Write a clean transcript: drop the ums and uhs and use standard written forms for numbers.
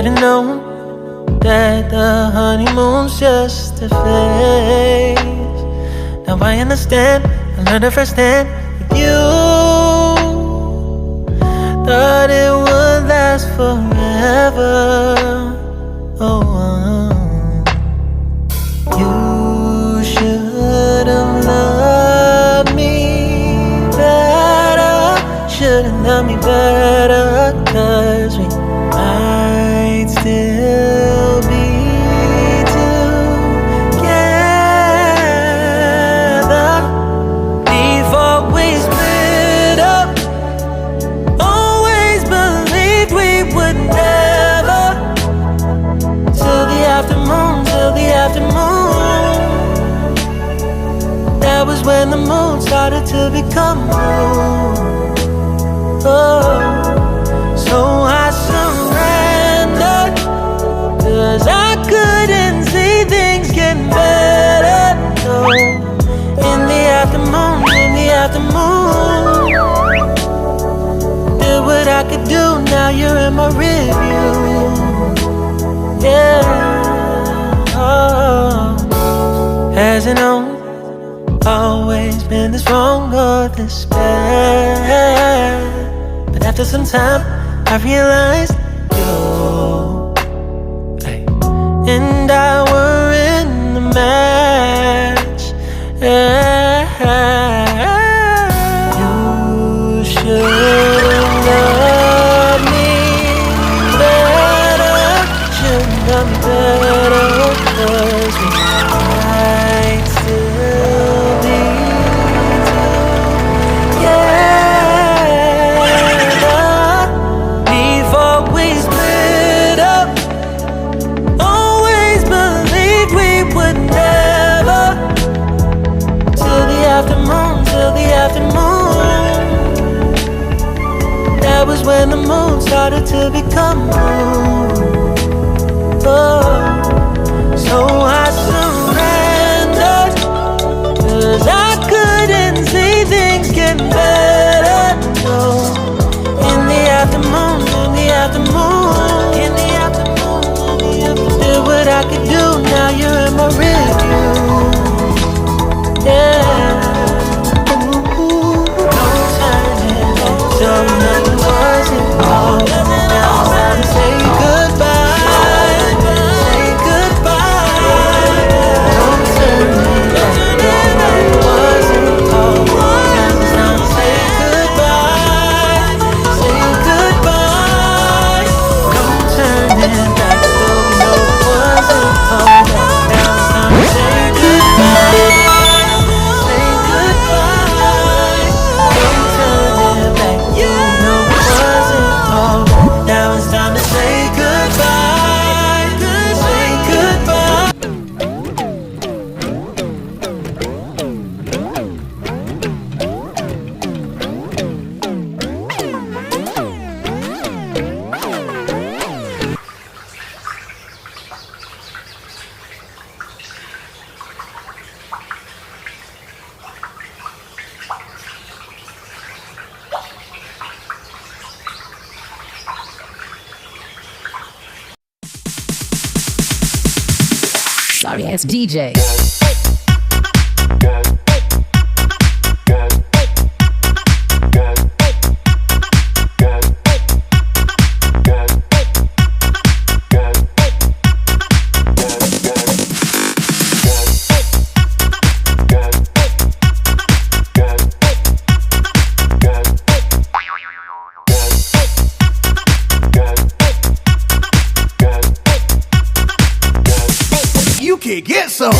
Should've known that the honeymoon's just a phase. Now I understand, I learned it firsthand with you. Thought it would last forever. You should've loved me better. Should've loved me better, 'cause we might still be together before we split up. Always believed we would never, till the afternoon, till the afternoon. That was when the moon started to become moon. So I surrendered, 'cause I couldn't see things getting better. No. In the afternoon, in the afternoon, did what I could do, now you're in my review. Yeah. Hasn't always been this wrong or this bad, but after some time I realized you and I were in the match. You should've loved me better. Should've loved me better, 'cause we might still be together before we split up. Always believed we would never, till the afternoon, till the afternoon. That was when the moon started to become moon. So I surrendered, 'cause I couldn't see things getting better. No. In the afternoon, in the afternoon, in the afternoon, did what I could do, now you're in my review. Yeah. No turning back, so nothing wasn't all. Now it's time to say goodbye, say goodbye. No turning back, no, nothing wasn't all. Now it's time to say goodbye, say goodbye. No turning back, so no, it wasn't all. Now it's time to say goodbye, say goodbye. No turning back, you know it wasn't all. Now it's time to say goodbye, say goodbye. Sorry ass DJ. You can get some.